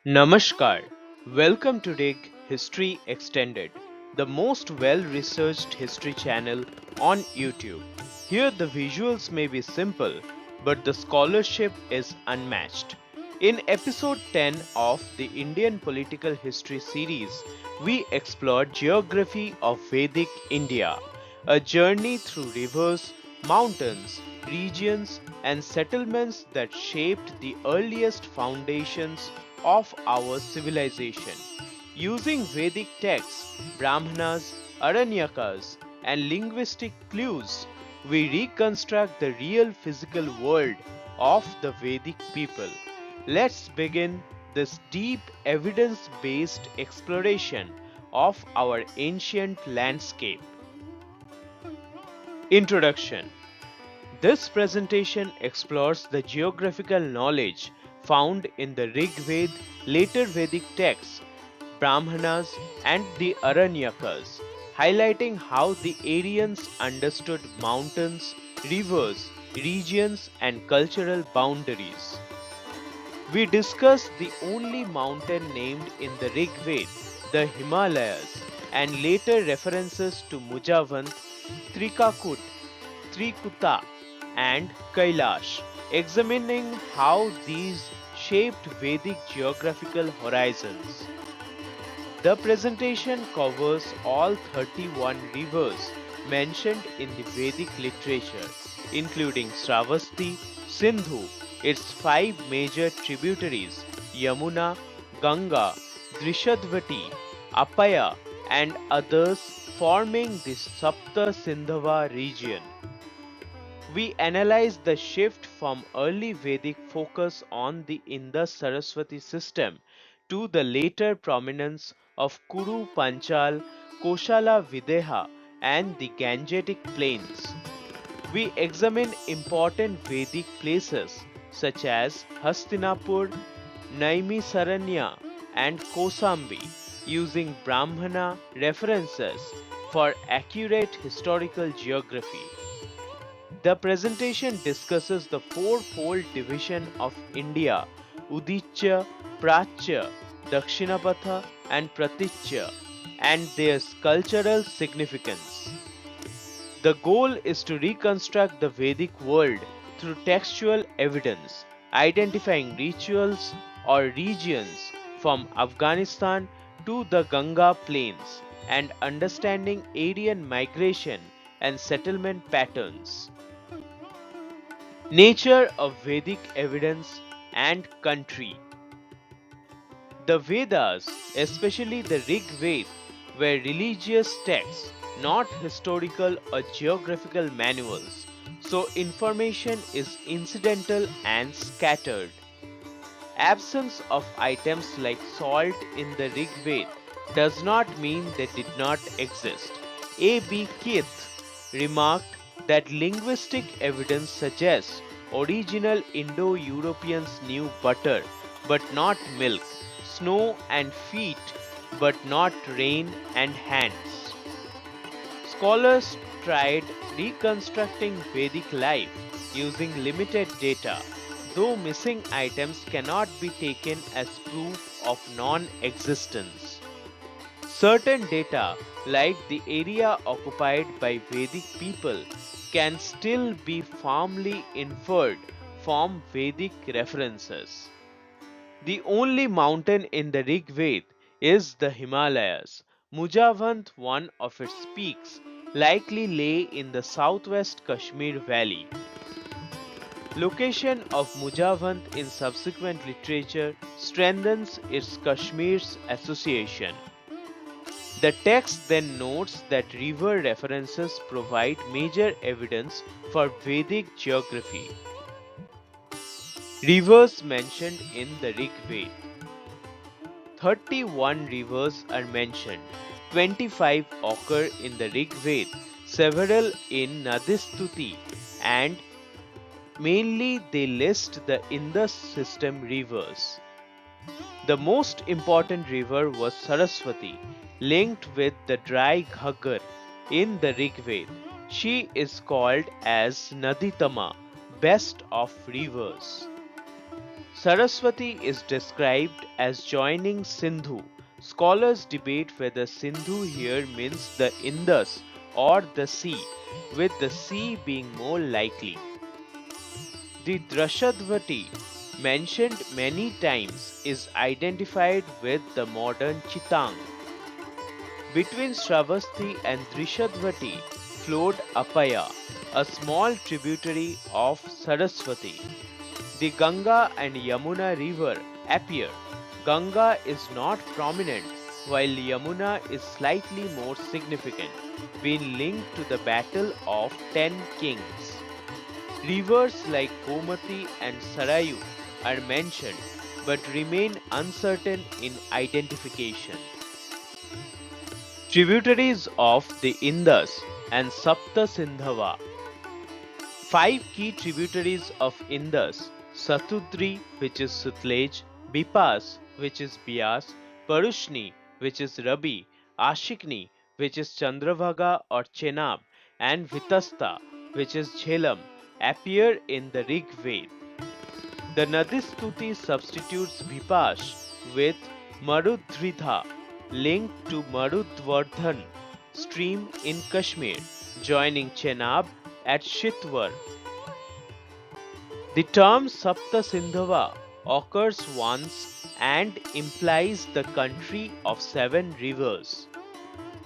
Namaskar. Welcome to Dig History Extended, the most well-researched history channel on YouTube. Here the visuals may be simple, but the scholarship is unmatched. In episode 10 of the Indian Political History series, we explored Geography of Vedic India, a journey through rivers, mountains, regions, and settlements that shaped the earliest foundations of our civilization. Using Vedic texts, Brāhmaṇas, Āraṇyakas, and linguistic clues, we reconstruct the real physical world of the Vedic people. Let's begin this deep evidence based exploration of our ancient landscape. Introduction. This presentation explores the geographical knowledge found in the Ṛgveda, later Vedic texts, Brāhmaṇas, and the Āraṇyakas, highlighting how the Aryans understood mountains, rivers, regions, and cultural boundaries. We discuss the only mountain named in the Ṛgveda, the Himalayas, and later references to Mūjavant, Trikakud, Trikuta, and Kailāsa, examining how these shaped Vedic geographical horizons. The presentation covers all 31 rivers mentioned in the Vedic literature, including Sarasvatī, Sindhu, its 5 major tributaries, Yamuna, Ganga, Drishadvati, Apaya, and others forming the Sapta-Sindhavah region. We analyze the shift from early Vedic focus on the Indus-Sarasvatī system to the later prominence of Kuru-Pañcāla, Kosala, Videha, and the Gangetic plains. We examine important Vedic places such as Hastināpura, Naimiṣāraṇya, and Kauśāmbī, using Brahmana references for accurate historical geography. The presentation discusses the fourfold division of India: Udīcya, Prācya, Dakṣiṇāpatha, and Pratīcya, and their cultural significance. The goal is to reconstruct the Vedic world through textual evidence, identifying rituals or regions from Afghanistan to the Ganga plains, and understanding Aryan migration and settlement patterns. Nature of Vedic evidence and country. The Vedas, especially the Ṛgveda, were religious texts, not historical or geographical manuals, so information is incidental and scattered. Absence of items like salt in the Ṛgveda does not mean they did not exist. A.B. Keith remarked that linguistic evidence suggests original Indo-Europeans knew butter but not milk, snow and feet but not rain and hands. Scholars tried reconstructing Vedic life using limited data, though missing items cannot be taken as proof of non-existence. Certain data, like the area occupied by Vedic people, can still be firmly inferred from Vedic references. The only mountain in the Ṛgveda is the Himalayas. Mūjavant, one of its peaks, likely lay in the southwest Kashmir valley. Location of Mūjavant in subsequent literature strengthens its Kashmir's association. The text then notes that river references provide major evidence for Vedic geography. Rivers mentioned in the Ṛgveda. 31 rivers are mentioned. 25 occur in the Ṛgveda, several in Nadistuti, and mainly they list the Indus system rivers. The most important river was Sarasvatī, linked with the dry Ghaggar in the Ṛgveda. She is called as Naditama, best of rivers. Sarasvatī is described as joining Sindhu. Scholars debate whether Sindhu here means the Indus or the sea, with the sea being more likely. The Drashadvati, mentioned many times, is identified with the modern Chitang. Between Sravasthi and Drishadvati flowed Apaya, a small tributary of Sarasvatī. The Ganga and Yamuna river appear. Ganga is not prominent, while Yamuna is slightly more significant, being linked to the Battle of 10 Kings. Rivers like Gomati and Sarayu are mentioned but remain uncertain in identification. Tributaries of the Indus and Sapta-Sindhavah. 5 key tributaries of Indus: Satudri, which is Sutlej; Bipas, which is Bias; Parushni, which is Rabi; Ashikni, which is Chandrabhaga or Chenab; and Vitasta, which is Jhelum, appear in the Ṛgveda. The Nadistuti substitutes Bipas with Marudridha, linked to Marudvardhan stream in Kashmir, joining Chenab at Shitwar. The term Sapta-Sindhavah occurs once and implies the country of 7 rivers.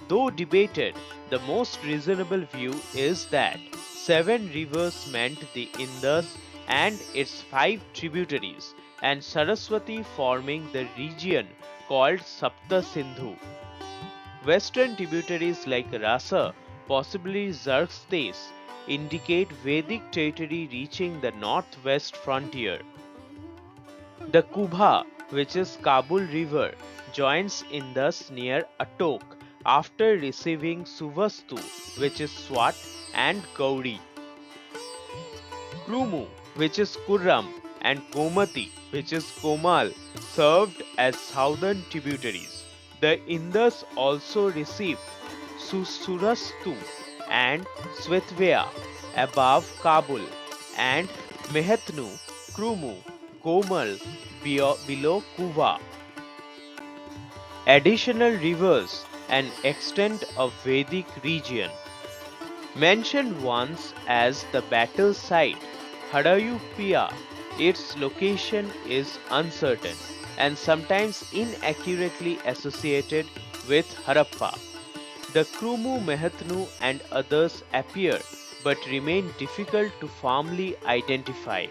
Though debated, the most reasonable view is that 7 rivers meant the Indus and its 5 tributaries, and Sarasvatī forming the region called Sapta-Sindhu. Western tributaries like Rasa, possibly Xerxes, indicate Vedic territory reaching the northwest frontier. The Kubha, which is Kabul River, joins Indus near Atok after receiving Suvastu, which is Swat, and Gauri. Krumu, which is Kurram, and Gomati, which is Komal, served as southern tributaries. The Indus also received Surastu and Svetvaya above Kabul, and Mehetnu, Krumu, Gomal below Kuva. Additional rivers and extent of Vedic region. Mentioned once as the battle site, Harayupiya, its location is uncertain and sometimes inaccurately associated with Harappa. The Krumu, Mehetnu and others appear but remain difficult to firmly identify.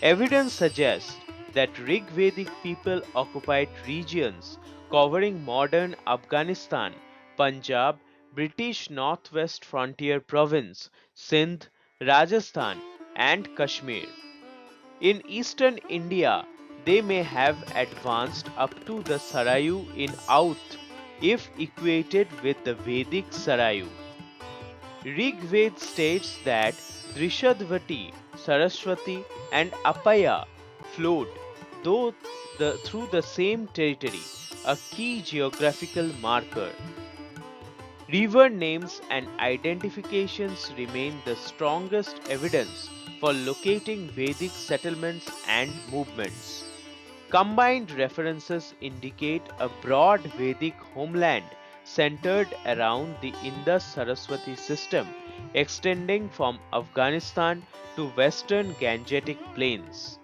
Evidence suggests that Ṛgvedic people occupied regions covering modern Afghanistan, Punjab, British Northwest Frontier Province, Sindh, Rajasthan, and Kashmir. In eastern India, they may have advanced up to the Sarayu in Outh if equated with the Vedic Sarayu. Ṛgveda states that Drishadvati, Sarasvatī, and Apaya flowed through the same territory, a key geographical marker. River names and identifications remain the strongest evidence for locating Vedic settlements and movements. Combined references indicate a broad Vedic homeland centered around the Indus-Sarasvatī system, extending from Afghanistan to western Gangetic plains.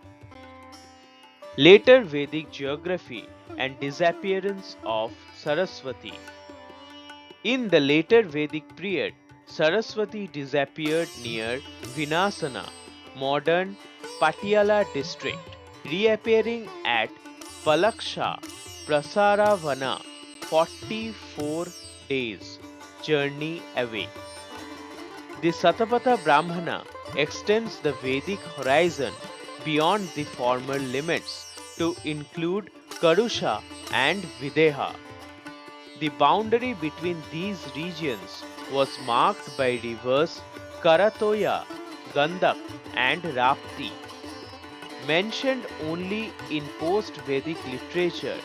Later Vedic geography and disappearance of Sarasvatī. In the later Vedic period, Sarasvatī disappeared near Vinasana, modern Patiala district, reappearing at Palaksha Prasaravana 44 days journey away. The Satapatha Brahmana extends the Vedic horizon beyond the former limits to include Karusha and Videha. The boundary between these regions was marked by rivers Karatoya, Gandak, and Rapti. Mentioned only in post-Vedic literature,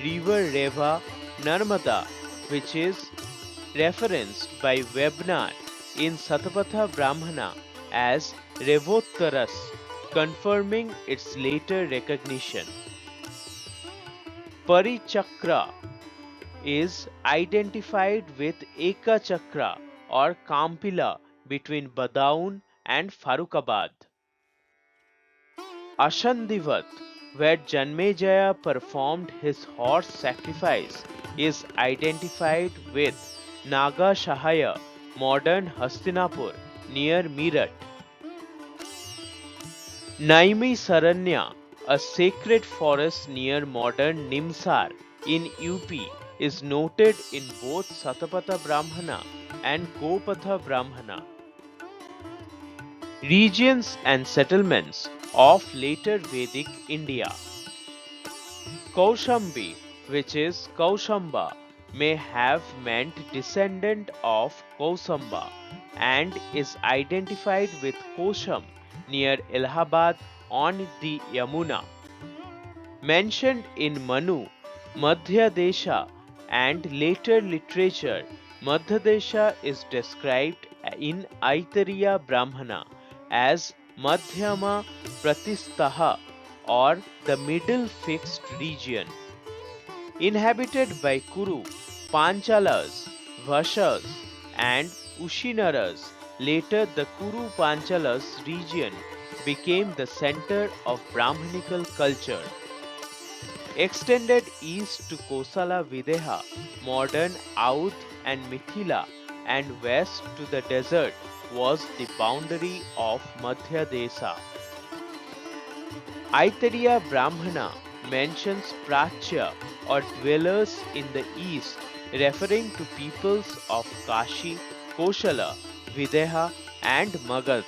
river Reva Narmada, which is referenced by Webnad in Satapatha Brahmana as Revottaras, confirming its later recognition. Parichakra is identified with Ekachakra or Kampila between Badaun and Farrukhabad. Ashandivat, where Janmejaya performed his horse sacrifice, is identified with Nagashahaya, modern Hastinapur, near Meerut. Naimiṣāraṇya, a sacred forest near modern Nimsar in UP, is noted in both Satapatha Brahmana and Gopatha Brahmana. Regions and settlements of later Vedic India. Kauśāmbī, which is Kauśamba, may have meant descendant of Kausamba and is identified with Kosham near Allahabad on the Yamuna. Mentioned in Manu, Madhya Desha, and later literature, Madhya Desha is described in Aitariya Brahmana as Madhyama Pratisthaha or the middle fixed region. Inhabited by Kuru, Pañcālas, Vashas, and Ushinaras, later the Kuru-Pañcālas region became the center of Brahmanical culture. Extended east to Kosala Videha, modern Oudh and Mithila, and west to the desert was the boundary of Madhya Desha. Aitariya Brahmana mentions Prācya or dwellers in the east, referring to peoples of Kashi, Kosala, Videha, and Magadha.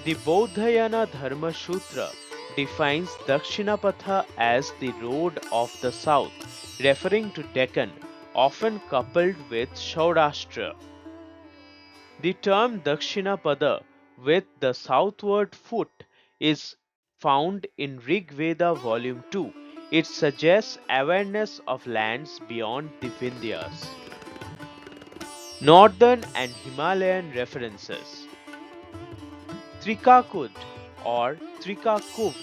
The Bodhayana Dharma Sutra defines Dakṣiṇāpatha as the road of the south, referring to Deccan, often coupled with Saurashtra. The term Dakṣiṇāpada, with the southward foot, is found in Ṛgveda volume 2. It suggests awareness of lands beyond the Vindhyas. Northern and Himalayan references. Trikakud or Trikakud,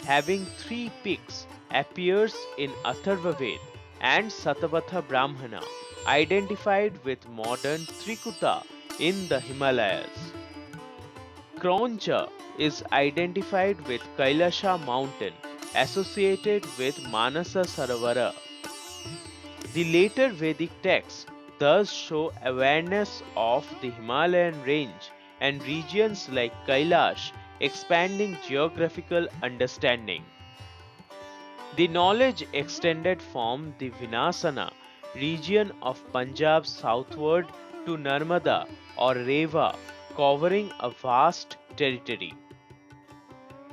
having 3 peaks, appears in Atharvaveda and Satapatha Brahmana, identified with modern Trikuta in the Himalayas. Krauncha is identified with Kailāsa mountain, associated with Manasa Saravara. The later Vedic texts thus show awareness of the Himalayan range and regions like Kailāsa, expanding geographical understanding. The knowledge extended from the Vinasana region of Punjab southward to Narmada or Reva, covering a vast territory.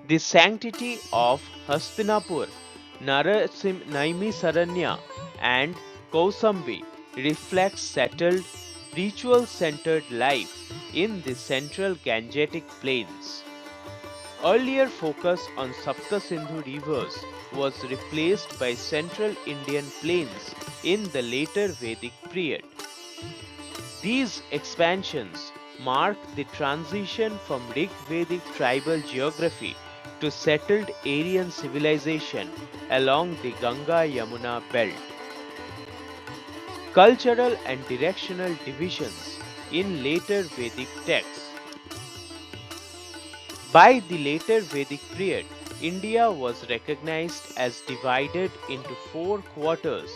The sanctity of Hastināpura, Naimiṣāraṇya, and Kauśāmbī reflects settled, ritual-centered life in the central Gangetic plains. Earlier focus on Sapta-Sindhu rivers was replaced by central Indian plains in the later Vedic period. These expansions mark the transition from Ṛgvedic tribal geography to settled Aryan civilization along the Ganga-Yamuna belt. Cultural and directional divisions in later Vedic texts. By the later Vedic period, India was recognized as divided into 4 quarters: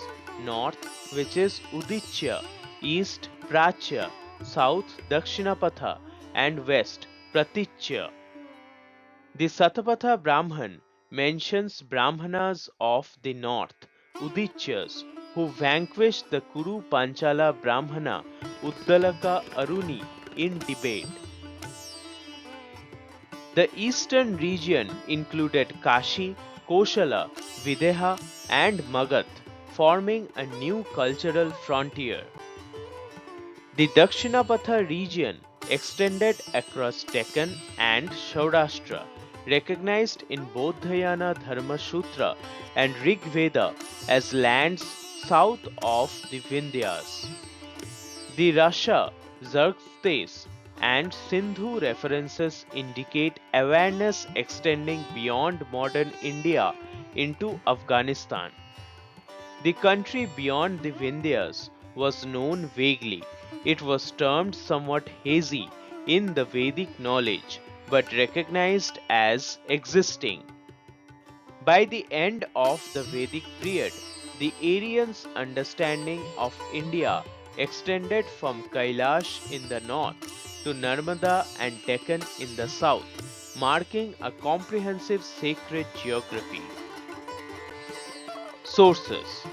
north, which is Udīcya, east Prācya, south Dakṣiṇāpatha, and west Pratīcya. The Satapatha Brahman mentions Brāhmaṇas of the north, Udīcyas, who vanquished the Kuru-Pañcāla Brahmana Uddalaka Aruni in debate. The eastern region included Kashi, Kosala, Videha, and Magadha, forming a new cultural frontier. The Dakṣiṇāpatha region extended across Deccan and Saurashtra, recognized in Bodhayana Dharma Sutra and Ṛgveda as lands south of the Vindhyas. The Russia, Xerxes, and Sindhu references indicate awareness extending beyond modern India into Afghanistan. The country beyond the Vindhyas was known vaguely. It was termed somewhat hazy in the Vedic knowledge, but recognized as existing. By the end of the Vedic period, the Aryans' understanding of India extended from Kailash in the north to Narmada and Deccan in the south, marking a comprehensive sacred geography. Sources: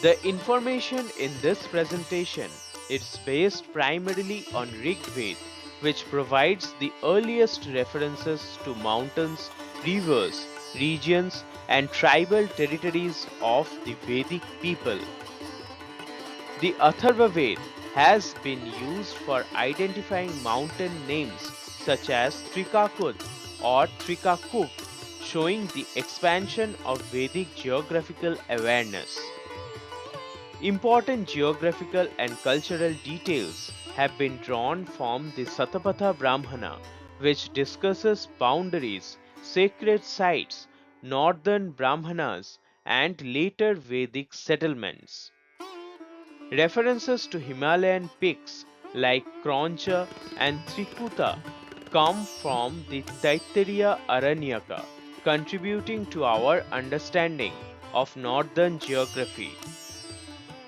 the information in this presentation is based primarily on Ṛgveda, which provides the earliest references to mountains, rivers, regions, and tribal territories of the Vedic people. The Atharvaveda has been used for identifying mountain names such as Trikakud or Trikakud, showing the expansion of Vedic geographical awareness. Important geographical and cultural details have been drawn from the Satapatha Brahmana, which discusses boundaries, sacred sites, northern Brāhmaṇas, and later Vedic settlements. References to Himalayan peaks like Krauncha and Trikuta come from the Taittiriya Āraṇyaka, contributing to our understanding of northern geography.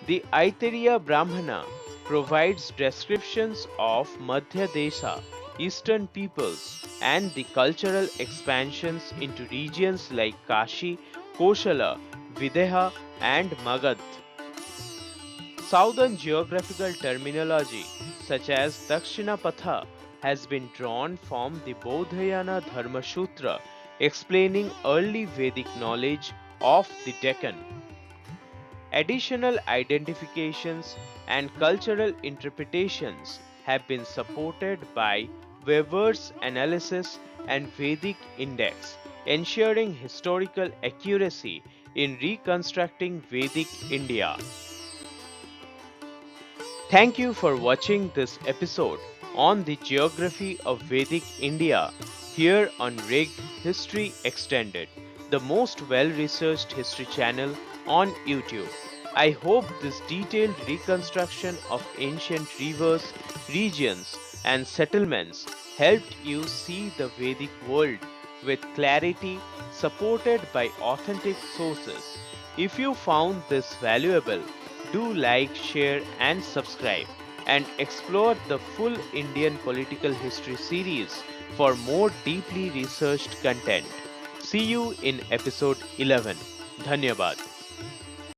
The Aitiriya Brahmana provides descriptions of Madhya Desha, eastern peoples, and the cultural expansions into regions like Kashi, Kosala, Videha, and Magadha. Southern geographical terminology such as Dakṣiṇāpatha has been drawn from the Bodhayana Dharma Sutra, explaining early Vedic knowledge of the Deccan. Additional identifications and cultural interpretations have been supported by Weber's analysis and Vedic index, ensuring historical accuracy in reconstructing Vedic India. Thank you for watching this episode on the Geography of Vedic India here on Rig History Extended, the most well-researched history channel on YouTube. I hope this detailed reconstruction of ancient rivers, regions, and settlements helped you see the Vedic world with clarity, supported by authentic sources. If you found this valuable, do like, share, and subscribe, and explore the full Indian political history series for more deeply researched content. See you in episode 11. Dhanyabad.